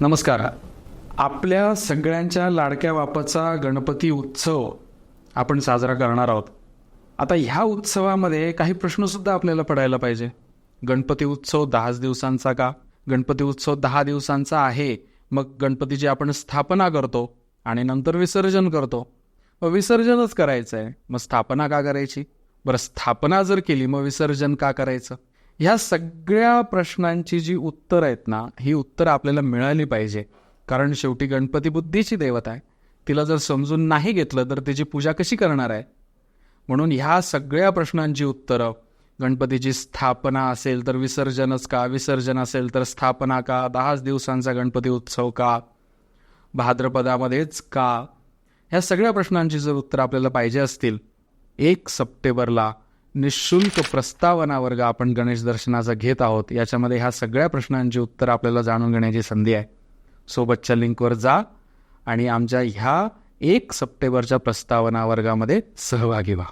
नमस्कार. आपल्या सगळ्यांच्या लाडक्या बापाचा गणपती उत्सव आपण साजरा करणार आहोत. आता ह्या उत्सवामध्ये काही प्रश्नसुद्धा आपल्याला पडायला पाहिजे. गणपती उत्सव 10 दिवसांचा का? गणपती उत्सव 10 दिवसांचा आहे, मग गणपतीची आपण स्थापना करतो आणि नंतर विसर्जन करतो. मग विसर्जनच करायचं आहे, मग स्थापना का करायची? बरं, स्थापना जर केली मग विसर्जन का करायचं? ह्या सगळ्या प्रश्नांची जी उत्तरं आहेत ना, ही उत्तरं आपल्याला मिळाली पाहिजे. कारण शेवटी गणपती बुद्धीची देवता आहे. तिला जर समजून नाही घेतलं तर तिची पूजा कशी करणार आहे? म्हणून ह्या सगळ्या प्रश्नांची उत्तरं, गणपतीची स्थापना असेल तर विसर्जनच का, विसर्जन असेल तर स्थापना का, 10 दिवसांचा गणपती उत्सव का, भाद्रपदामध्येच का, ह्या सगळ्या प्रश्नांची जर उत्तरं आपल्याला पाहिजे असतील, 1 सप्टेंबरला निःशुल्क प्रस्तावना वर्ग आपण गणेश दर्शनाचा घेत आहोत. याच्यामध्ये ह्या सगळ्या प्रश्नांची उत्तरं आपल्याला जाणून घेण्याची संधी आहे. सोबतच्या लिंकवर जा आणि आमच्या ह्या 1 सप्टेंबरच्या प्रस्तावना वर्गामध्ये सहभागी व्हा.